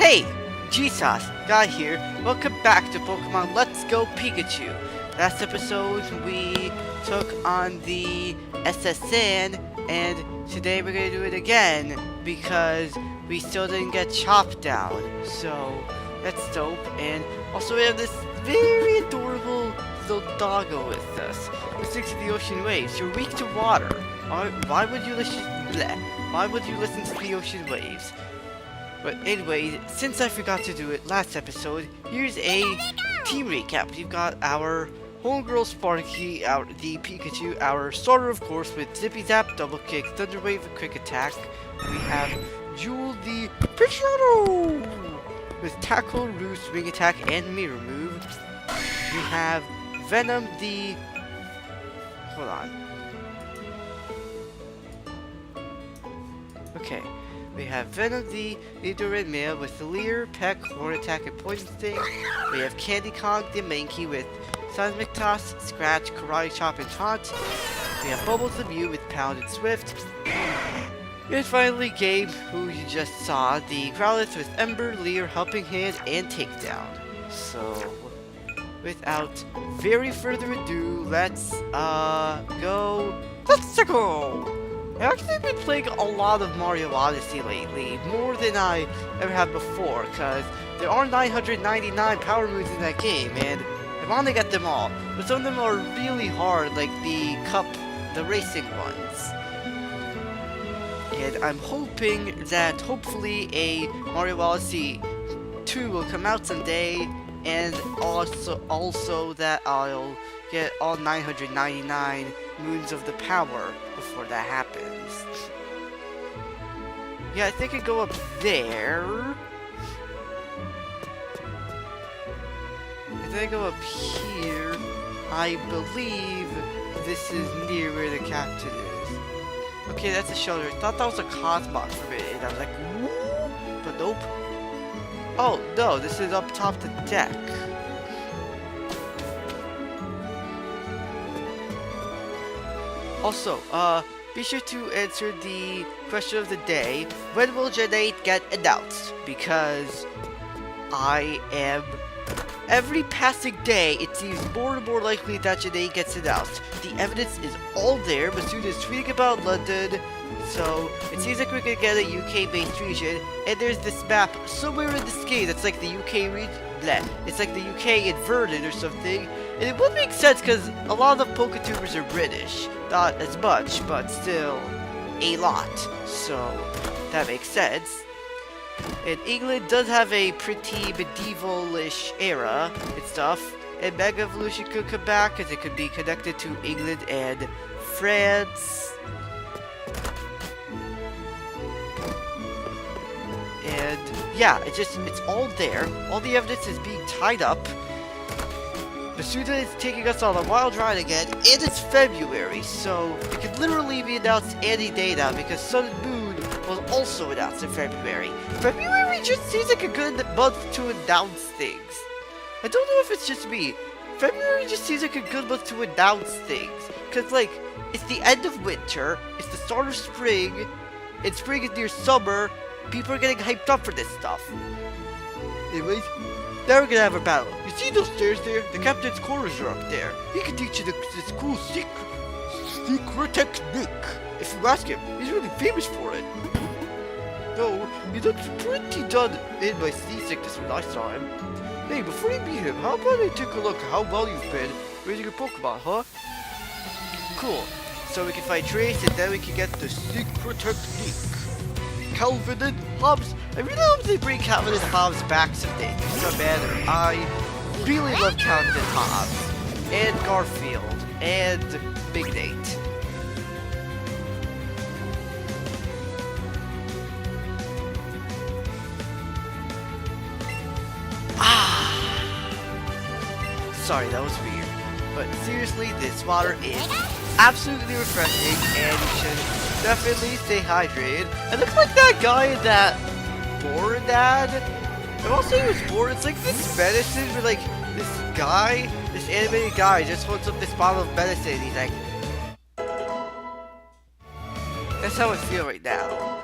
Hey! Jesus, Guy here. Welcome back to Pokemon Let's Go Pikachu. Last episode we took on the SSN, and today we're gonna do it again because we still didn't get chopped down. So that's dope. And also we have this very adorable little doggo with us. Who sticks to the ocean waves. You're weak to water. Why would you listen? Bleh. Why would you listen to the ocean waves? But anyway, since I forgot to do it last episode, here's a team recap. We've got our homegirl Sparky, the Pikachu, our starter of course with Zippy Zap, Double Kick, Thunder Wave, Quick Attack. We have Jewel the Pikachu with Tackle, Roost, Wing Attack, and Mirror Move. We have Venom the... Hold on. Okay. We have Venom the Nidoran male with Leer, Peck, Horn Attack, and Poison Sting. We have Candy Kong the Mankey with Seismic Toss, Scratch, Karate Chop, and Taunt. We have Bubbles the Mew with Pound and Swift. And finally Gabe, who you just saw, the Growlithe with Ember, Leer, Helping Hand, and Takedown. So, without very further ado, let's go. Let's go! I've actually been playing a lot of Mario Odyssey lately, more than I ever have before, because there are 999 power moves in that game, and I want to get them all, but some of them are really hard, like the the racing ones. And I'm hoping that hopefully a Mario Odyssey 2 will come out someday, and also that I'll get all 999 moons of the power before that happens. Yeah, I think I go up there. If I go up here, I believe this is near where the captain is. Okay, that's a shelter. I thought that was a Cosmos for a minute, and I was like, woo! But nope. Oh, no, this is up top the deck. Also, be sure to answer the question of the day. When will Gen 8 get announced? Because every passing day, it seems more and more likely that Gen 8 gets announced. The evidence is all there. Masuda is tweeting about London. So, it seems like we're gonna get a UK-based region. And there's this map somewhere in this game that's like the UK region. It's like the UK inverted or something. And it would make sense because a lot of the Poketubers are British. Not as much, but still a lot. So that makes sense. And England does have a pretty medieval-ish era and stuff. And Mega Evolution could come back because it could be connected to England and France. And yeah, it's all there. All the evidence is being tied up. Masuda is taking us on a wild ride again, and it's February, so it could literally be announced any day now because Sun and Moon was also announced in February. February just seems like a good month to announce things. I don't know if it's just me. February just seems like a good month to announce things. Because, like, it's the end of winter, it's the start of spring, and spring is near summer. People are getting hyped up for this stuff. Anyways, now we're gonna have a battle. You see those stairs there? The captain's quarters are up there. He can teach you this cool secret technique. If you ask him, he's really famous for it. No, he looks pretty done in my seasickness when I saw him. Hey, before you meet him, how about I take a look at how well you've been raising your Pokemon, huh? Cool. So we can fight Trace and then we can get the secret technique. Calvin and Hobbs. I really hope they bring Calvin and Hobbs back someday. So man, I really love Calvin and Hobbs. And Garfield. And Big Nate. Sorry, that was weird. But seriously, this water is absolutely refreshing, and you should definitely stay hydrated. And it's like that guy in that board ad. I'm also he was bored. It's like this medicine where like this guy, this animated guy just holds up this bottle of medicine and he's like, that's how I feel right now.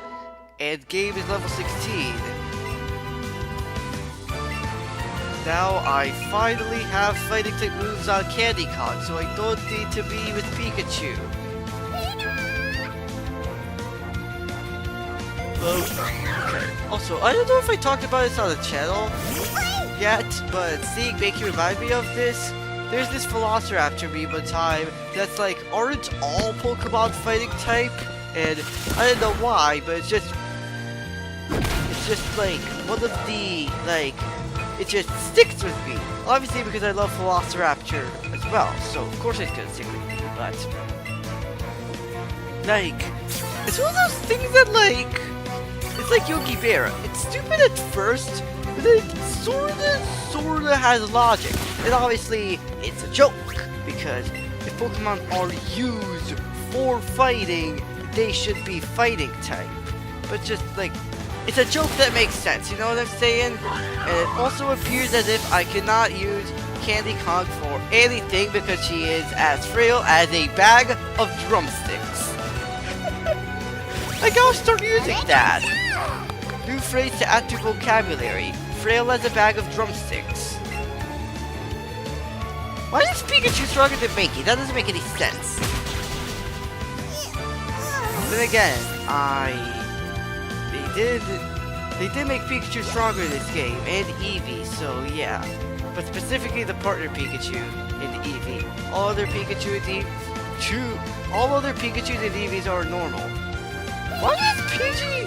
And Gabe is level 16. Now I finally have fighting type moves on Candy Kong, so I don't need to be with Pikachu. Okay. Also, I don't know if I talked about this on the channel yet, but seeing Makey remind me of this, there's this Velociraptor meme one time that's like, aren't all Pokemon fighting type? And I don't know why, but it's just like one of the, like, it just sticks with me. Obviously because I love Velociraptor as well, so of course it's gonna stick with me, but like, it's one of those things that like, it's like Yogi Berra. It's stupid at first, but then it sorta has logic. And obviously, it's a joke, because if Pokemon are used for fighting, they should be fighting type. But just like, it's a joke that makes sense, you know what I'm saying? And it also appears as if I cannot use Candy Kong for anything because she is as frail as a bag of drumsticks. I gotta start using that! New phrase to add to vocabulary. Frail as a bag of drumsticks. Why is Pikachu stronger than Makey? That doesn't make any sense. Then again, they did make Pikachu stronger in this game, and Eevee, so yeah. But specifically the partner Pikachu and Eevee. All other Pikachu and Eevee, all other Pikachus and Eevees are normal. Why is Pidgey?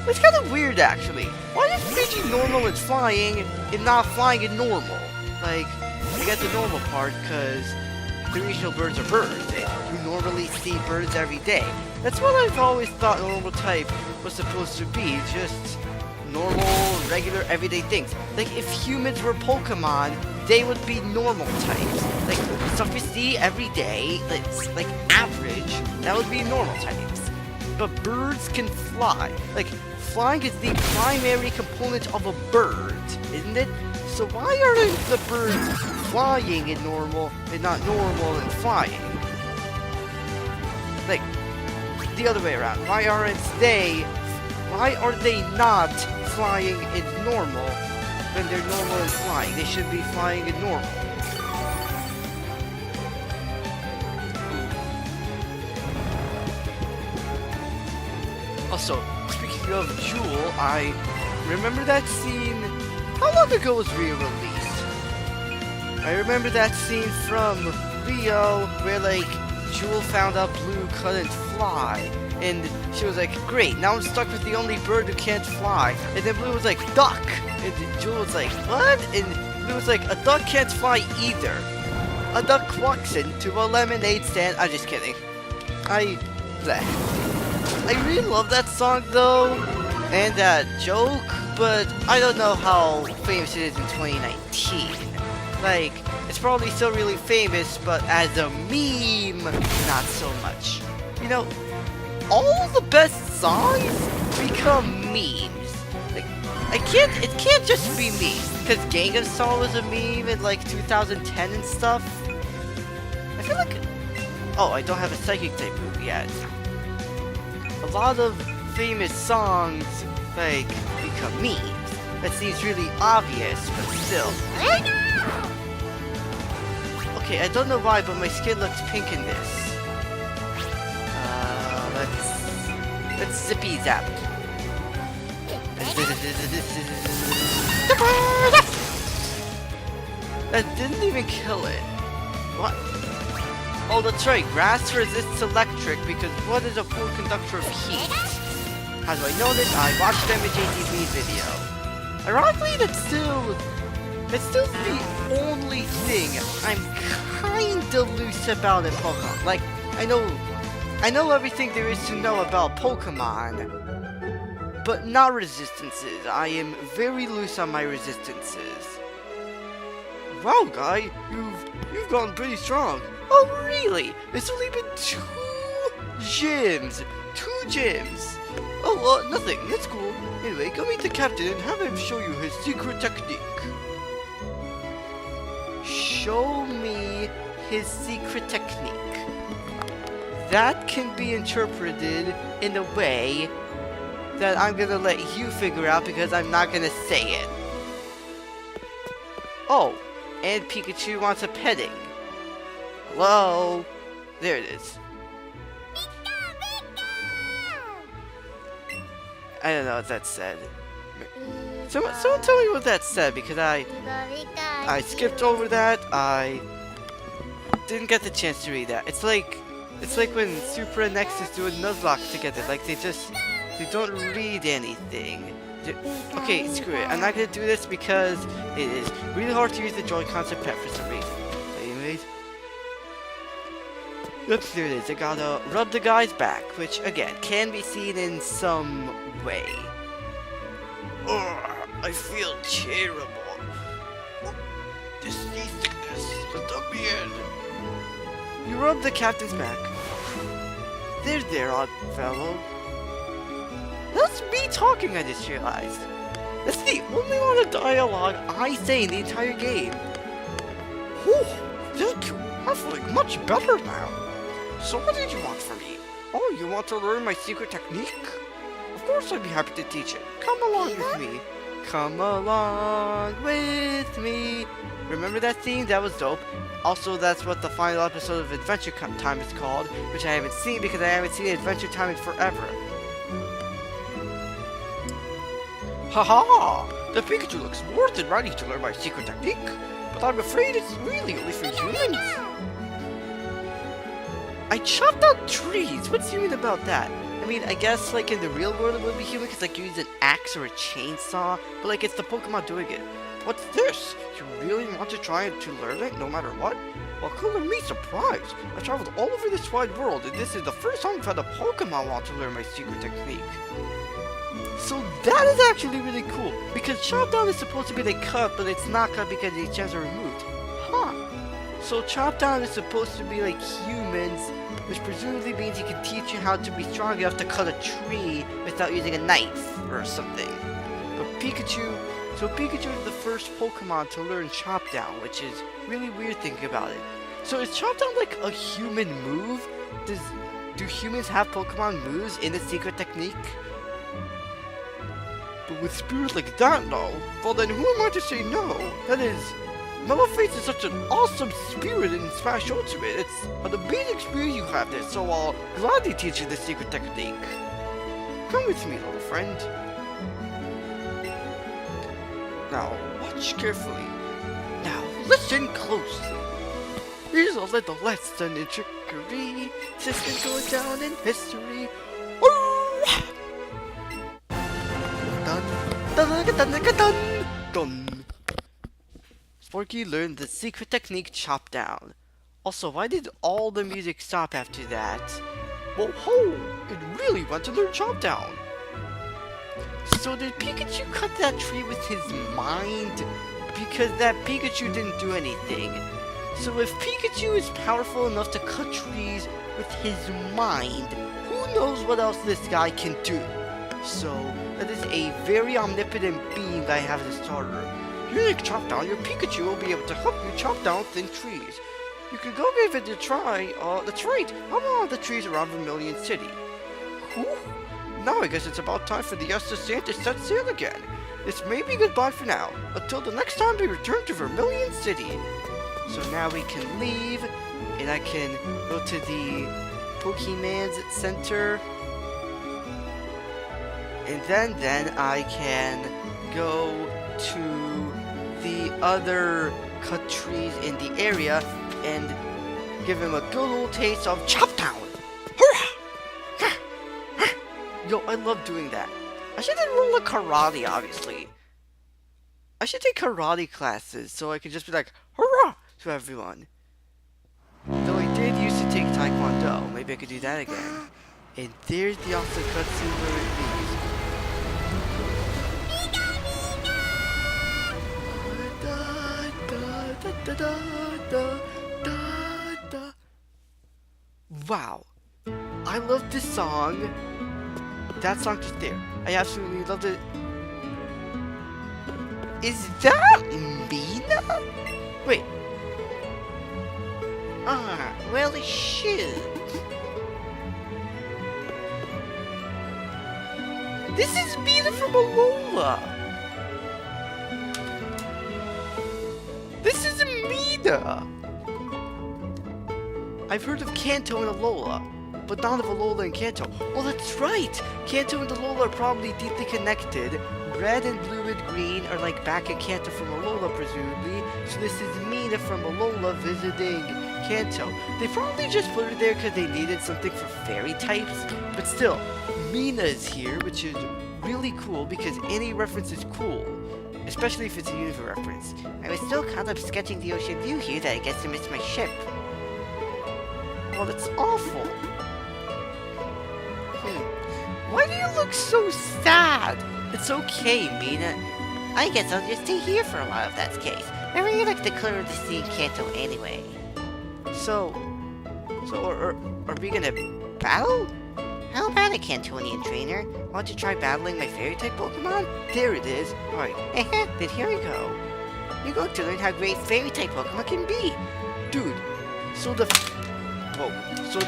It's kind of weird actually. Why is Pidgey normal in flying and not flying in normal? Like, I get the normal part because the regional birds are birds, and you normally see birds every day. That's what I've always thought normal type was supposed to be, just normal, regular, everyday things. Like, if humans were Pokemon, they would be normal types. Like, stuff you see every day, like average, that would be normal types. But birds can fly. Like, flying is the primary component of a bird, isn't it? So why aren't the birds flying in normal and not normal and flying? Like, the other way around. Why are they not flying in normal when they're normal and flying? They should be flying in normal. Also, speaking of Jewel, I remember that scene. How long ago was Rio released? I remember that scene from Rio where, like, Jewel found out Blue couldn't fly. And she was like, great, now I'm stuck with the only bird who can't fly. And then Blue was like, duck! And Jewel was like, what? And Blue was like, a duck can't fly either. A duck walks into a lemonade stand. I'm just kidding. I really love that song though, and that joke, but I don't know how famous it is in 2019. Like, it's probably still really famous, but as a meme, not so much. You know, all the best songs become memes. Like, it can't just be memes, because Gangnam Style was a meme in like 2010 and stuff. I feel like, oh, I don't have a psychic type move yet. A lot of famous songs, like, become memes. That seems really obvious, but still. Okay, I don't know why, but my skin looks pink in this. Let's zippy zap. That didn't even kill it. What? Oh, that's right, grass resists electric because what is a poor conductor of heat? How do I know this? I watched MJTV's video. Ironically, that's still the only thing I'm kinda loose about in Pokemon. Like, I know everything there is to know about Pokemon, but not resistances. I am very loose on my resistances. Wow, guy, you've gone pretty strong. Oh, really? It's only been 2 gyms. 2 gyms. Oh, nothing. That's cool. Anyway, go meet the captain and have him show you his secret technique. Show me his secret technique. That can be interpreted in a way that I'm gonna let you figure out because I'm not gonna say it. Oh, and Pikachu wants a petting. Hello? There it is. I don't know what that said. Someone tell me what that said, because I skipped over that. I didn't get the chance to read that. It's like when Super and Nexus do a Nuzlocke together. Like they don't read anything. Okay, screw it. I'm not gonna do this because it is really hard to use the Joy-Cons to pet for some reason. But anyways, oops, there it is. I gotta rub the guy's back, which again can be seen in some way. Ugh, I feel terrible. This seasickness has done me in. You rub the captain's back. There, odd fellow. That's me talking, I just realized. That's the only amount of dialogue I say in the entire game. Whew, thank you. I'm feeling much better now. So what did you want from me? Oh, you want to learn my secret technique? Of course I'd be happy to teach it. Come along with me. Come along with me. Remember that scene? That was dope. Also, that's what the final episode of Adventure Time is called, which I haven't seen because I haven't seen Adventure Time in forever. Haha! The Pikachu looks more than ready to learn my secret technique, but I'm afraid it's really only for humans. I chopped out trees. What's human about that? I mean, I guess like in the real world it would be human because like you use an axe or a chainsaw, but like it's the Pokemon doing it. What's this? You really want to try to learn it no matter what? Well, color me surprised. I've traveled all over this wide world, and this is the first time I've had a Pokemon want to learn my secret technique. So that is actually really cool, because chop down is supposed to be like cut, but it's not cut because the gems are removed. Huh. So chop down is supposed to be like humans, which presumably means he can teach you how to be strong enough to cut a tree without using a knife or something. But Pikachu is the first Pokemon to learn Chop Down, which is really weird thinking about it. So is Chop Down like a human move? Do humans have Pokemon moves in the secret technique? But with spirits like that, no. Well then, who am I to say no? That is, Maleface is such an awesome spirit in Smash Ultimate. It's an amazing experience you have there, so I'll gladly teach you the secret technique. Come with me, little friend. Now, watch carefully. Now, listen closely. Here's a little lesson in trickery. Sisters going down in history. Dun. Sporky learned the secret technique Chop Down. Also, why did all the music stop after that? Whoa, it really went to learn Chop Down. So did Pikachu cut that tree with his mind? Because that Pikachu didn't do anything. So if Pikachu is powerful enough to cut trees with his mind, who knows what else this guy can do? So that is a very omnipotent being I have as a starter. You can chop down, your Pikachu will be able to help you chop down thin trees. You can go give it a try. That's right. I'm on the trees around Vermilion City. Whew. Now I guess it's about time for the Sand to set sail again. This may be goodbye for now, until the next time we return to Vermilion City. So now we can leave, and I can go to the Pokemon's Center. And then I can go to the other cut trees in the area and give him a good old taste of Chop Down. Yo, I love doing that. I should enroll in karate, obviously. I should take karate classes so I can just be like, hurrah, to everyone. Though I did used to take Taekwondo. Maybe I could do that again. And there's the awesome cutscene where it leaves. Wow. I love this song. That song just there. I absolutely loved it. Is that Mina? Wait. Well, shit. This is Mina from Alola. This is Mina! I've heard of Kanto and Alola, but not of Alola and Kanto. Oh, that's right! Kanto and Alola are probably deeply connected. Red and blue and green are like back in Kanto from Alola, presumably. So this is Mina from Alola visiting Kanto. They probably just put her there because they needed something for fairy types. But still, Mina is here, which is really cool because any reference is cool. Especially if it's a Unova reference. I was still caught up sketching the ocean view here that I guess I missed my ship. Well, that's awful. Why do you look so sad? It's okay, Mina. I guess I'll just stay here for a while if that's the case. I really like the color of the sea in Kanto anyway. So are we gonna battle? How about a Kantonian trainer? Want to try battling my fairy-type Pokemon? There it is. Alright, then here we go. You're going to learn how great fairy-type Pokemon can be. Dude, so the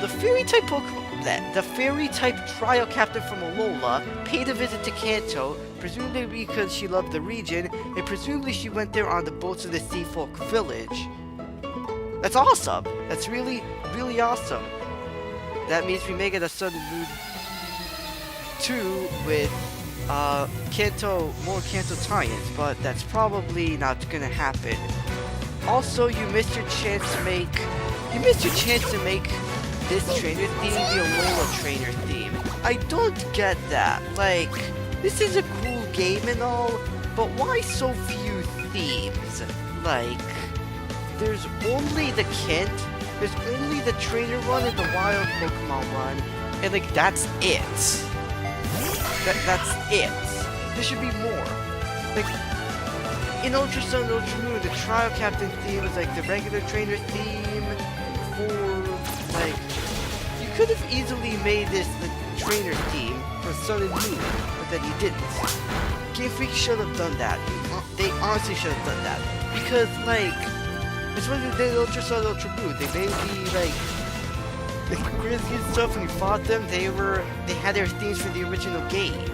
fairy-type Pokemon, the fairy-type trial captain from Alola paid a visit to Kanto, presumably because she loved the region, and presumably she went there on the boats of the Sea Folk village. That's awesome. That's really, really awesome. That means we may get a Sun and Moon 2 with more Kanto tie-ins, but that's probably not gonna happen. Also, you missed your chance to make this trainer theme the Alola trainer theme. I don't get that. Like, this is a cool game and all, but why so few themes? Like, there's only the there's only the trainer one and the wild Pokemon one, and like that's it. That's it. There should be more. Like in Ultra Sun and Ultra Moon, the trial captain theme is like the regular trainer theme. For like, you could have easily made this the trainer theme for Sun and Moon, but then you didn't. Game Freak should have done that. They honestly should have done that because like. It's when they did Ultra Sun, Ultra Moon. They made the Grizzly and stuff when you fought them. They had their themes for the original games.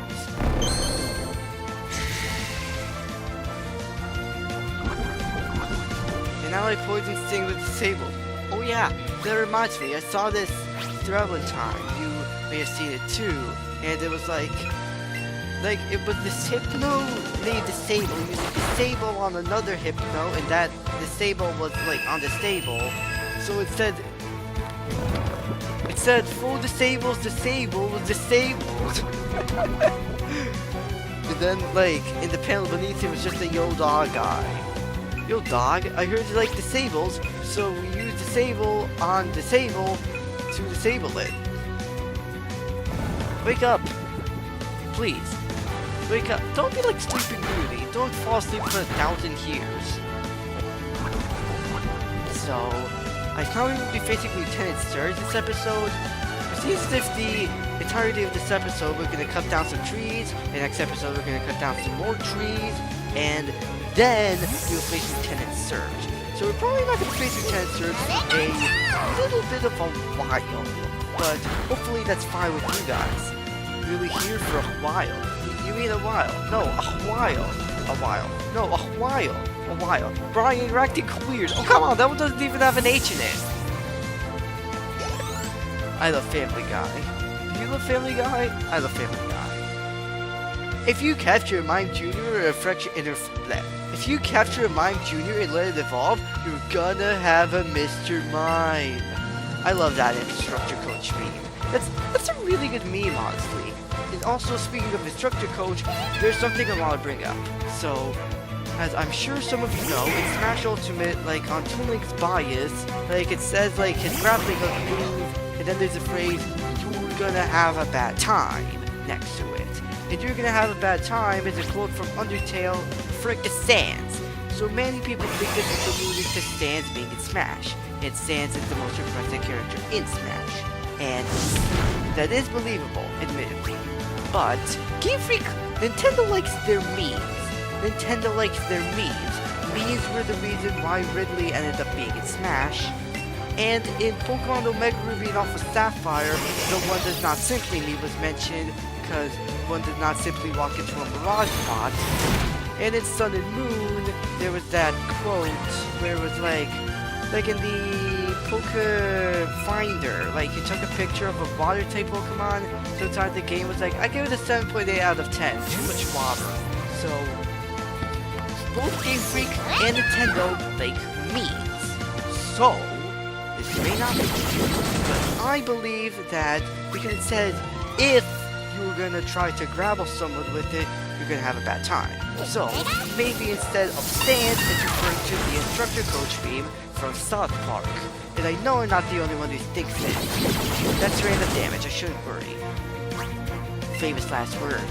And now I Poison Sting with Disable. Oh yeah, that reminds me. I saw this Traveling Time. You may have seen it too. And it was like it was this Hypno made Disable. You used Disable on another Hypno, and that Disable was like on Disable. So it said full disables disabled. And then like in the panel beneath it was just a Yo Dog guy. Yo Dog, I heard you like disables, so we use Disable on Disable to disable it. Wake up, please. Wake up. Don't be like Sleeping Beauty. Don't fall asleep for 1,000 years. So, I thought we would be facing Lieutenant Surge this episode. It seems as if the entirety of this episode we're going to cut down some trees. The next episode we're going to cut down some more trees. And then we'll face Lieutenant Surge. So we're probably not going to face Lieutenant Surge for a little bit of a while. But hopefully that's fine with you guys. Really here for a while. You mean a while? No, a while. A while. No, a while. A while. Brian, you're acting weird. Oh, come on, that one doesn't even have an H in it. I love Family Guy. Do you love Family Guy? I love Family Guy. If you capture a Mime Jr. If you capture a Mime Jr. and let it evolve, you're gonna have a Mr. Mime. I love that Instructor Coach meme. That's a really good meme, honestly. And also, speaking of Instructor Coach, there's something I want to bring up. So, as I'm sure some of you know, in Smash Ultimate, like on Toon Link's bias, like it says like his grappling hook move, and then there's a phrase, "You're gonna have a bad time" next to it. And "you're gonna have a bad time" is a quote from Undertale, Frick the Sans. So many people think this is alluding to Sans being in Smash, and Sans is the most requested character in Smash. And that is believable, admittedly. But Game Freak, Nintendo likes their memes. Nintendo likes their memes. Memes were the reason why Ridley ended up being in Smash. And in Pokemon Omega Ruby and Alpha Sapphire, the "one does not simply" meme was mentioned because one does not simply walk into a Mirage Bot. And in Sun and Moon, there was that quote where it was like in the Poke Finder, like you took a picture of a water type Pokemon, so inside the game was like, I give it a 7.8 out of 10, too much water. So, both Game Freak and Nintendo like memes. So, this may not be true, but I believe that because it said if you were gonna try to grapple someone with it, you're gonna have a bad time. So, maybe instead of stand, it's referring to the instructor coach meme from South Park. And I know I'm not the only one who thinks it. That's random damage, I shouldn't worry. Famous last words.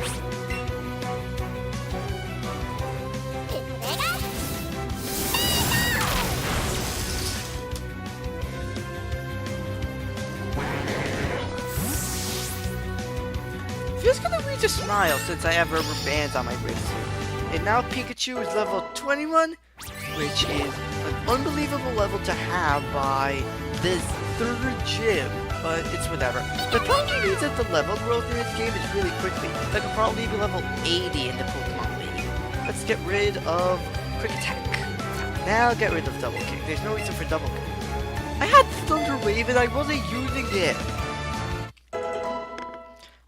Feels kinda weird to smile since I have rubber bands on my wrist. And now Pikachu is level 21, which is an unbelievable level to have by this third gym, but it's whatever. The problem is that the level growth in this game is really quickly. Like, I'll probably be level 80 in the Pokemon League. Let's get rid of Quick Attack. Now get rid of Double Kick. There's no reason for Double Kick. I had Thunder Wave and I wasn't using it.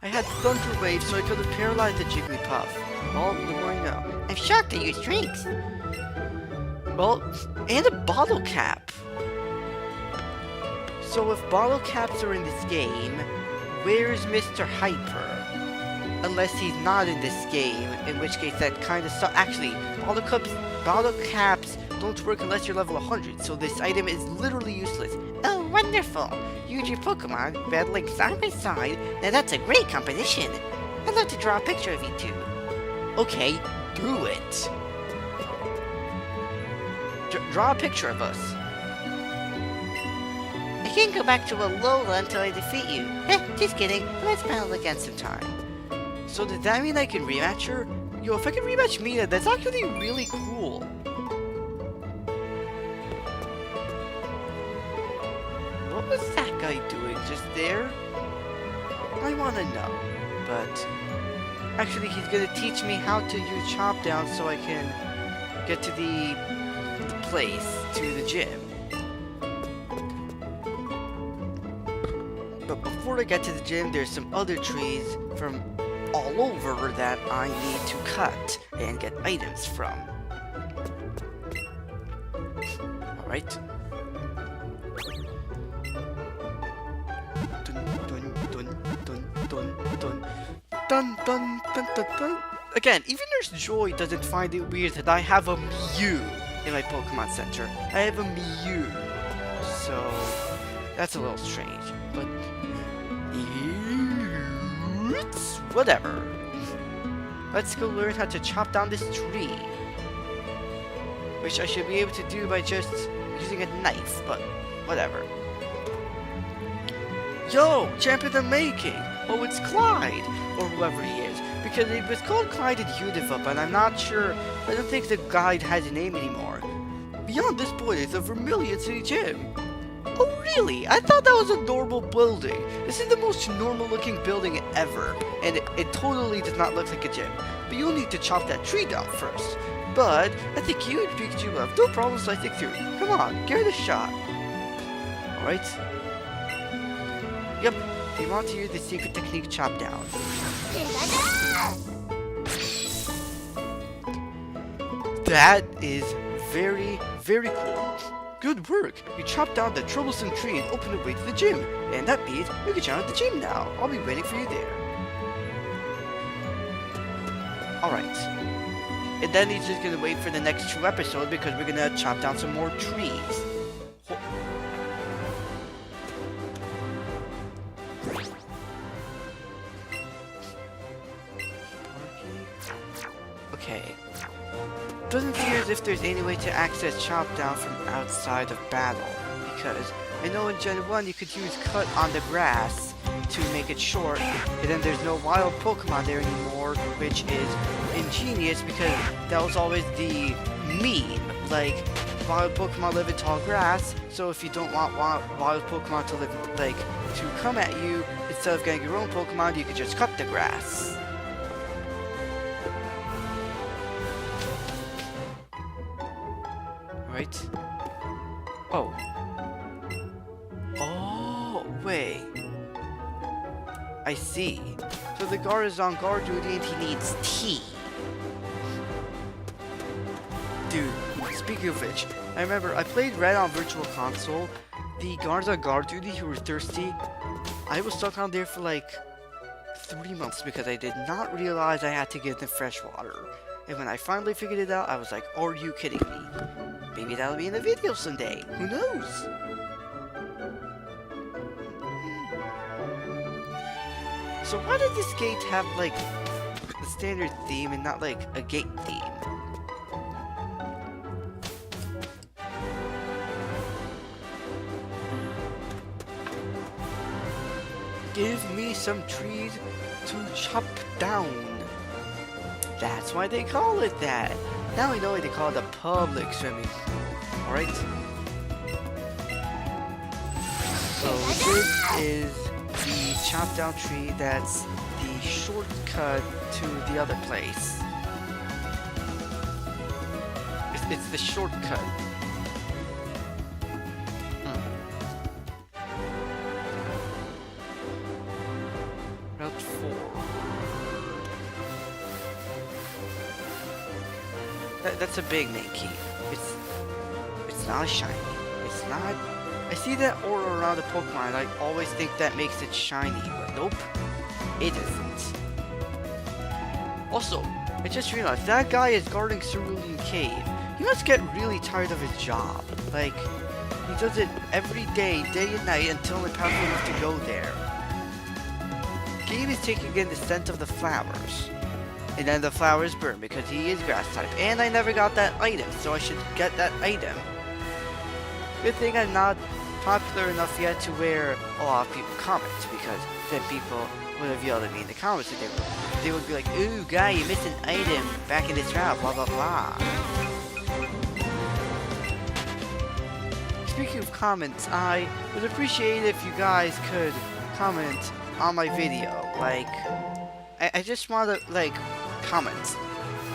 I had Thunder Wave so I could have paralyzed the Jigglypuff. Well, the more you know. I'm shocked that you use drinks. Well, and a bottle cap. So if bottle caps are in this game, where's Mr. Hyper? Unless he's not in this game, in which case that kind of sucks. Actually, bottle caps don't work unless you're level 100, so this item is literally useless. Oh, wonderful! Use your Pokemon battling side by side. Now that's a great competition. I'd love to draw a picture of you two. Okay, do it. Draw a picture of us. I can't go back to Alola until I defeat you. Just kidding. Let's battle again sometime. So does that mean I can rematch her? Yo, if I can rematch Mina, that's actually really cool. What was that guy doing just there? I wanna know. But actually he's gonna teach me how to use Chop Down so I can get to the place, to the gym. But before I get to the gym, there's some other trees from all over that I need to cut and get items from. Alright. Dun dun dun dun dun. Again, even Nurse Joy doesn't find it weird that I have a Mew in my Pokemon Center. I have a Mew. So, that's a little strange. But, it's whatever. Let's go learn how to chop down this tree. Which I should be able to do by just using a knife, but whatever. Yo, champ of the making! Oh, it's Clyde! Or whoever he is. Because it was called Clyde in Unova, but I'm not sure. I don't think the guide has a name anymore. Beyond this point is a Vermilion City Gym. Oh really? I thought that was a normal building. This is the most normal looking building ever. And it totally does not look like a gym. But you'll need to chop that tree down first. But I think you and Pikachu will have no problem slicing through. Come on, give it a shot. Alright. Yep, you want to use the secret technique Chop Down. That is very, very cool. Good work! You chopped down the troublesome tree and opened the way to the gym. And that means you can join the gym now. I'll be waiting for you there. Alright. And then he's just gonna wait for the next 2 episodes because we're gonna chop down some more trees. Okay. Doesn't seem as if there's any way to access Chop Down from outside of battle, because I know in Gen 1 you could use Cut on the grass to make it short, and then there's no wild Pokemon there anymore, which is ingenious because that was always the meme, like, wild Pokemon live in tall grass, so if you don't want wild Pokemon to live, like, to come at you, instead of getting your own Pokemon, you could just cut the grass. Right? Oh. Oh, wait. I see. So the guard is on guard duty and he needs tea. Dude, speaking of which, I remember I played Red on Virtual Console. The guards on guard duty who were thirsty, I was stuck on there for like 3 months because I did not realize I had to give them fresh water. And when I finally figured it out, I was like, are you kidding me? Maybe that'll be in a video someday. Who knows? So why did this gate have like the standard theme and not like a gate theme? Give me some trees to chop down. That's why they call it that. Now we know why they call it a public swimming. Alright? So this is the chop down tree that's the shortcut to the other place. It's the shortcut. Route 4. That's a big main key. It's not shiny. It's not. I see that aura around the Pokemon and I always think that makes it shiny, but nope, it isn't. Also, I just realized that guy is guarding Cerulean Cave. He must get really tired of his job. Like, he does it every day, day and night, until it's powerful enough to go there. Gabe is taking in the scent of the flowers. And then the flowers burn because he is grass type. And I never got that item, so I should get that item. Good thing I'm not popular enough yet to where a lot of people comment, because then people would have yelled at me in the comments and they would be like, ooh, guy, you missed an item back in this route, blah, blah, blah. Speaking of comments, I would appreciate if you guys could comment on my video. Like, I just want to, like, comment.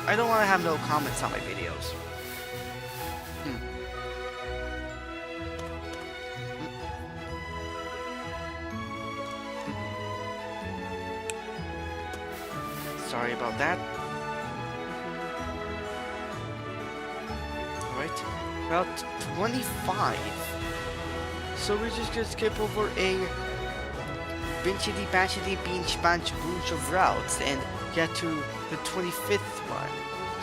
I don't want to have no comments on my videos. Sorry about that. Alright, Route 25. So we're just gonna skip over a Binchity Batchity Beach Bunch bunch of routes and get to the 25th one.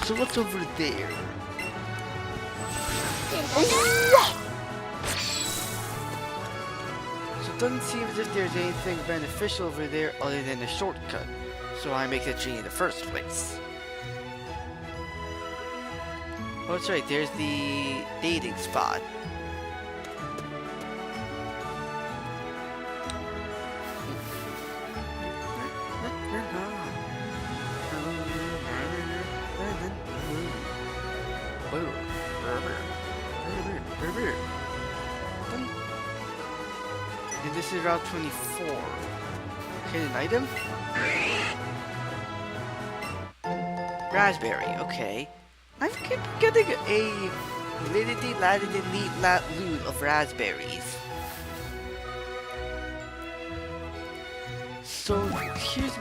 So what's over there? So it doesn't seem as if there's anything beneficial over there other than the shortcut. So I make the tree in the first place. Oh, that's right, there's the dating spot. And this is Route 24. Hidden item? Raspberry, okay. I'm getting a neat loot of raspberries. So here's...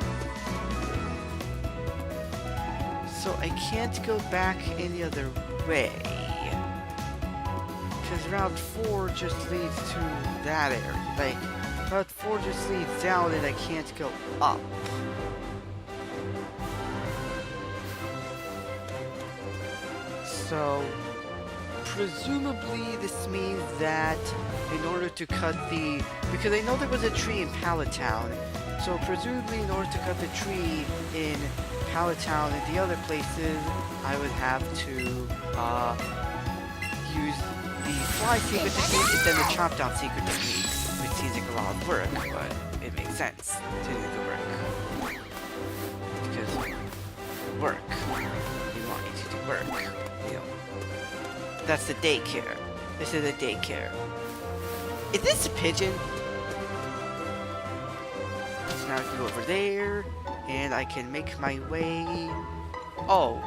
So I can't go back any other way. Because Route 4 just leads to that area. Like, Route 4 just leads down and I can't go up. So, presumably this means that in order to cut the... Because I know there was a tree in Pallet Town, so presumably in order to cut the tree in Pallet Town and the other places, I would have to use the fly secret technique and then the chop down secret technique, which seems like a lot of work, but it makes sense to do the work. Because work. You want me to do work. You know, that's the daycare. This is a daycare. Is this a pigeon? So now I can go over there, and I can make my way... Oh.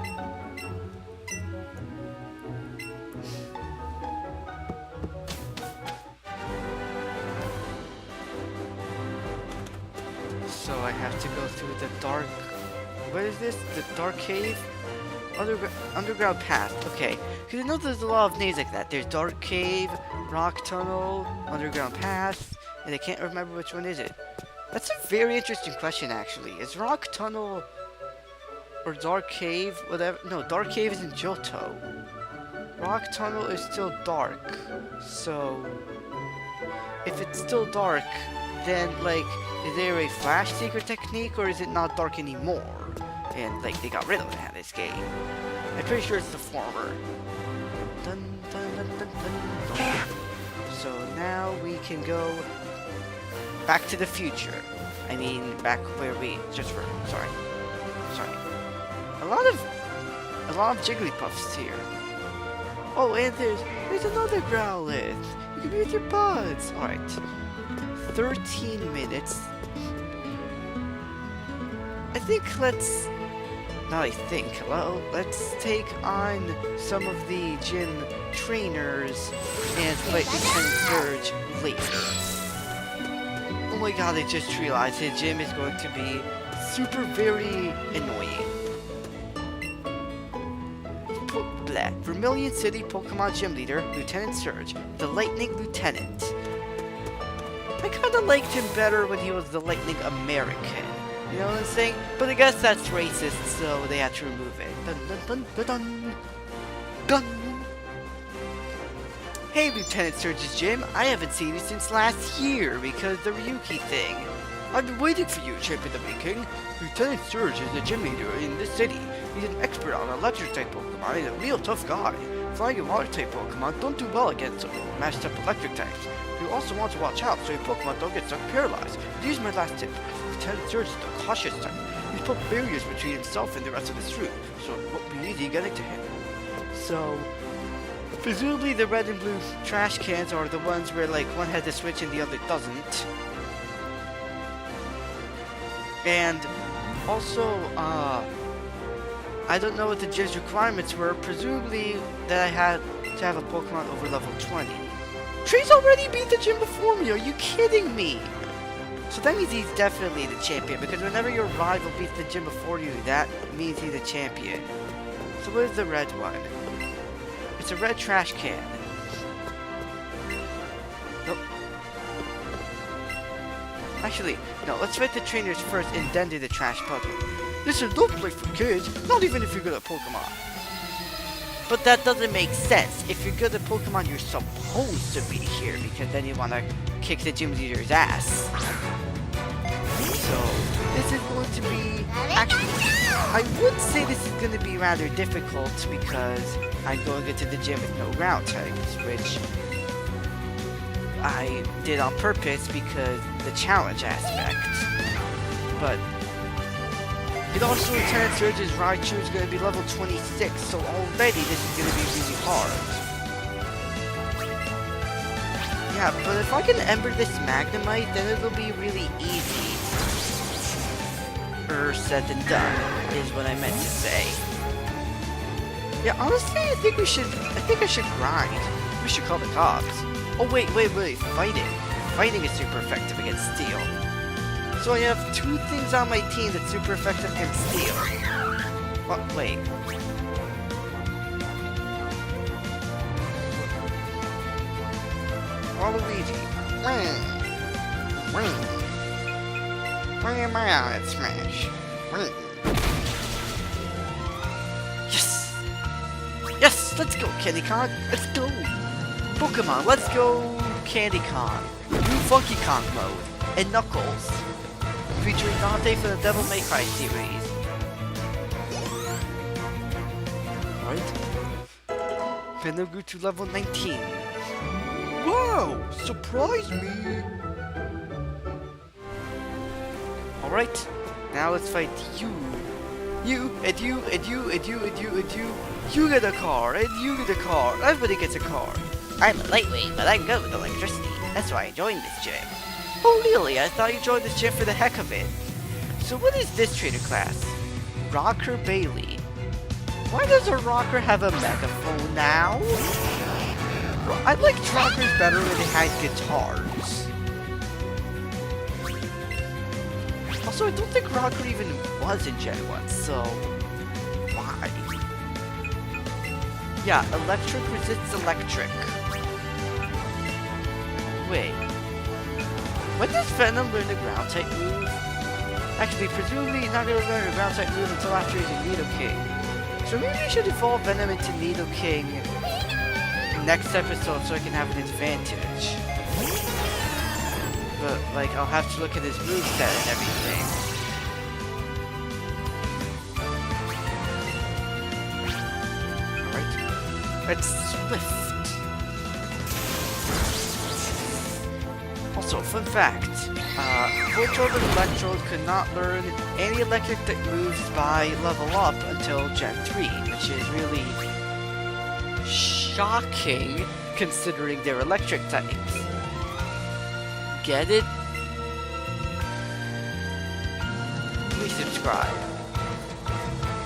go through the dark... What is this? The dark cave? Underground path. Okay. Because I know there's a lot of names like that. There's dark cave, rock tunnel, underground path, and I can't remember which one is it. That's a very interesting question, actually. Is rock tunnel or dark cave, whatever? No, dark cave is in Johto. Rock tunnel is still dark. So, if it's still dark, then, like, is there a flash secret technique, or is it not dark anymore? And, like, they got rid of that in this game. I'm pretty sure it's the former. Dun, dun, dun, dun, dun, dun. So now we can go back to the future. I mean, back where we just were. Sorry. A lot of Jigglypuffs here. Oh, and there's another Growlithe. You can use your buds. All right. 13 minutes. Well, let's take on some of the gym trainers and fight Lieutenant Surge later. Oh my god, I just realized his gym is going to be very annoying. Vermilion City Pokemon Gym Leader, Lieutenant Surge, the Lightning Lieutenant. I kinda liked him better when he was the Lightning American. You know what I'm saying? But I guess that's racist, so they had to remove it. Dun dun dun dun dun dun. Hey, Lieutenant Surge's gym. I haven't seen you since last year because the Ryuki thing. I've been waiting for you, Champion of the King. Lieutenant Surge is the gym leader in this city. He's an expert on electric-type Pokemon and a real tough guy. Flying and water-type Pokemon don't do well against matched-up electric types. You also want to watch out so your Pokemon don't get stuck paralyzed. Here's my last tip. Lieutenant Surge is the cautious type. He's put barriers between himself and the rest of his troop, so it won't be easy getting to him. So, presumably the red and blue trash cans are the ones where, like, one has a switch and the other doesn't. And also, I don't know what the gym's requirements were. Presumably that I had to have a Pokemon over level 20. Tree's already beat the gym before me. Are you kidding me? So that means he's definitely the champion, because whenever your rival beats the gym before you, that means he's a champion. So what is the red one? It's a red trash can. Nope. Actually, no, let's fight the trainers first and then do the trash puzzle. This is no place for kids, not even if you're good at Pokemon. But that doesn't make sense. If you're good at Pokemon, you're supposed to be here, because then you want to kick the gym leader's ass. So, this is going to be... Actually, I would say this is going to be rather difficult, because I'm going into the gym with no ground types, which I did on purpose because the challenge aspect. But it also, Lieutenant Surge's Raichu is going to be level 26, so already this is going to be really hard. Yeah, but if I can Ember this Magnemite, then it'll be really easy. Said and done, is what I meant to say. Yeah, honestly, I think I should grind. We should call the cops. Oh, wait, fighting. Fighting is super effective against Steel. So I have two things on my team that's super effective against Steel. What? Wait. Waluigi. Why am I out at Smash? Yes! Yes! Let's go, CandyCon! Let's go! Pokemon, let's go, CandyCon! New Funky Kong mode, and Knuckles. Featuring Dante for the Devil May Cry series. Right? Then they'll go to level 19. Wow! Surprise me! Alright, now let's fight you. You, and you, and you, and you, and you, and you. You get a car, and you get a car. Everybody gets a car. I'm a lightweight, but I'm good with electricity. That's why I joined this gym. Oh really? I thought you joined this gym for the heck of it. So what is this trainer class? Rocker Bailey. Why does a rocker have a megaphone now? I liked rockers better when they had guitars. Also, I don't think Rocker even was in Gen 1, so why? Yeah, electric resists electric. Wait. When does Venom learn the ground type move? Actually, presumably he's not going to learn a ground type move until after he's a Nidoking. So maybe I should evolve Venom into Nidoking next episode so I can have an advantage. But, like, I'll have to look at his moveset and everything. Alright. It's Swift. Also, fun fact. Voltorb and Electrode could not learn any electric that moves by level up until Gen 3, which is really shocking considering their electric types. Get it? Please subscribe.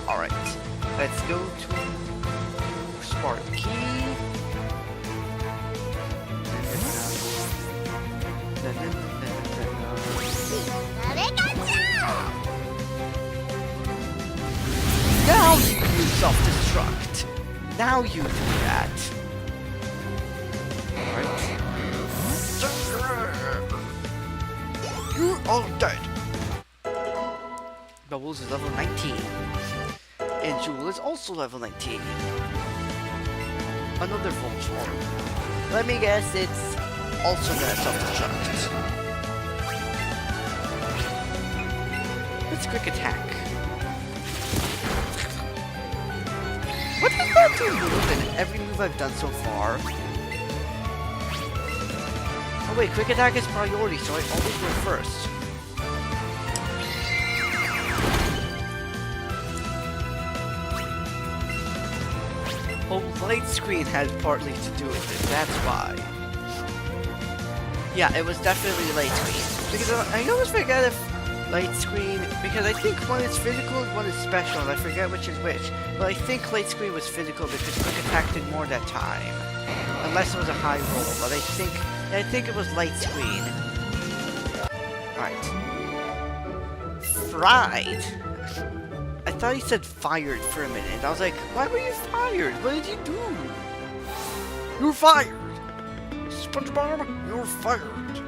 Alright, let's go to Sparky. Now you use self-destruct. Now you do that. Alright. You're all dead. Bubbles is level 19. And Jewel is also level 19. Another Voltorb. Let me guess, it's also gonna self-destruct. Let's quick attack. What does that do move in every move I've done so far? Oh wait, quick attack is priority, so I always go first. Oh, light screen has partly to do with it, that's why. Yeah, it was definitely light screen. Because I always forget if light screen, because I think one is physical and one is special, and I forget which is which. But I think light screen was physical because quick attack did more that time. Unless it was a high roll, but I think it was light screen. Right. Fried. I thought he said fired for a minute. I was like, why were you fired? What did you do? You're fired! SpongeBob, you're fired!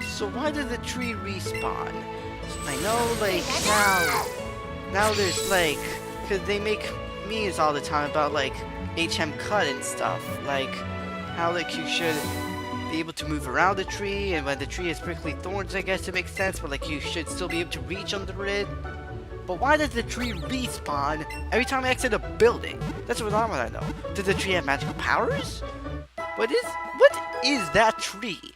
So why did the tree respawn? I know, like, now there's, like, because they make memes all the time about, like, HM cut and stuff. Like, how, like, you should be able to move around the tree, and when the tree has prickly thorns, I guess it makes sense, but, like, you should still be able to reach under it. But why does the tree respawn every time I exit a building? That's what I want to know. Does the tree have magical powers? What is that tree?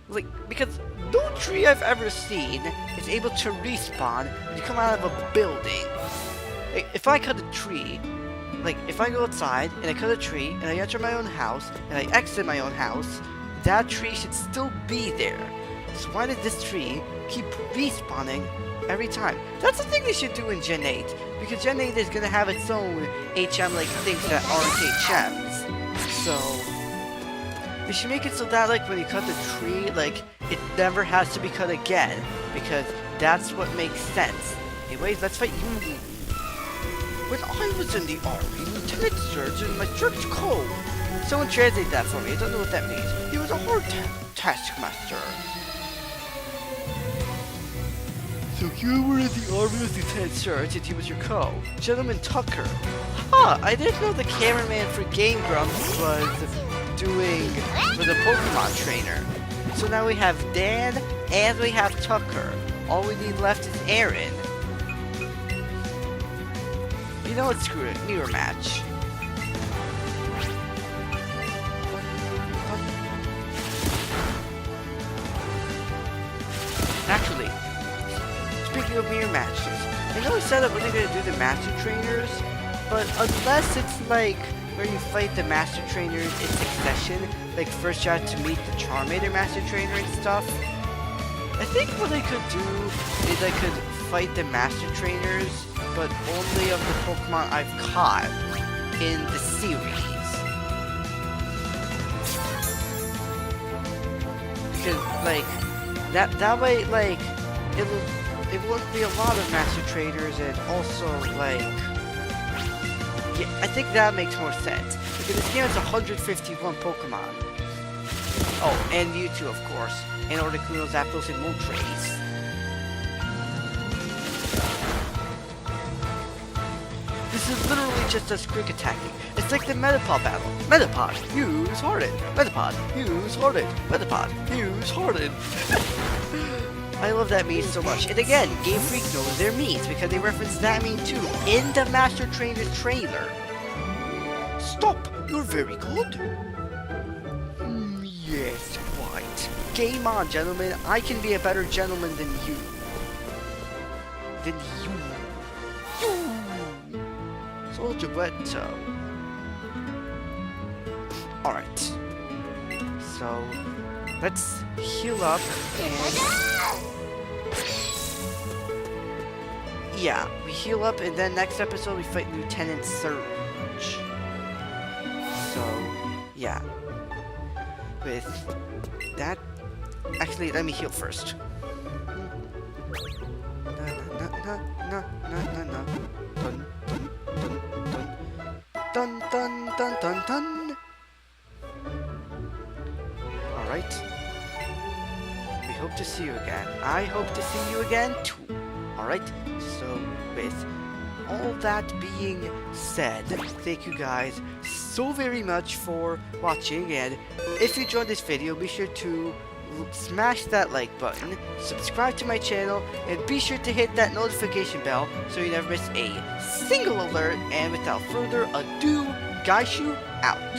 Like, because no tree I've ever seen is able to respawn when you come out of a building. Like, if I cut a tree, like, if I go outside and I cut a tree and I enter my own house and I exit my own house, that tree should still be there. So why did this tree keep respawning every time? That's the thing they should do in Gen 8, because Gen 8 is gonna have its own HM like things that aren't HMs. So they should make it so that, like, when you cut the tree, like, it never has to be cut again, because that's what makes sense. Anyways, let's fight you. When I was in the army, Lieutenant Surgeon, my church code. Someone translate that for me. I don't know what that means. He was a hard taskmaster. So you were in the army with Lieutenant Surge and he was your co. Gentleman Tucker. Huh, I didn't know the cameraman for Game Grumps was a Pokemon trainer. So now we have Dan and we have Tucker. All we need left is Aaron. You know what, screw it, mirror match. Actually, speaking of mirror matches, I know I said I wasn't going to do the Master Trainers, but unless it's like where you fight the Master Trainers in succession, like first you have to meet the Charmander Master Trainer and stuff, I think what I could do is I could fight the Master Trainers, but only of the Pokemon I've caught in the series. Because, like, That way, like, it won't be a lot of master traders, and also, like, yeah, I think that makes more sense. Because this game has 151 Pokemon. Oh, and Mewtwo, of course, and Articuno, Zapdos, and Moltres. This is literally just us quick attacking. It's like the Metapod battle. Metapod, use Harden. Metapod, use Harden. Metapod, use Harden. I love that meme so much. And again, Game Freak knows their memes because they reference that meme too in the Master Trainer trailer. Stop! You're very good. Yes, right. Game on, gentlemen. I can be a better gentleman than you. Soldier Ghetto. Alright. So, let's heal up and... Yeah, we heal up and then next episode we fight Lieutenant Surge. So, yeah. With that... Actually, let me heal first. Dun dun dun dun dun. Alright. We hope to see you again. I hope to see you again too. Alright, so with all that being said, thank you guys so very much for watching, and if you enjoyed this video, be sure to smash that like button, subscribe to my channel, and be sure to hit that notification bell so you never miss a single alert. And without further ado, Gaishu out.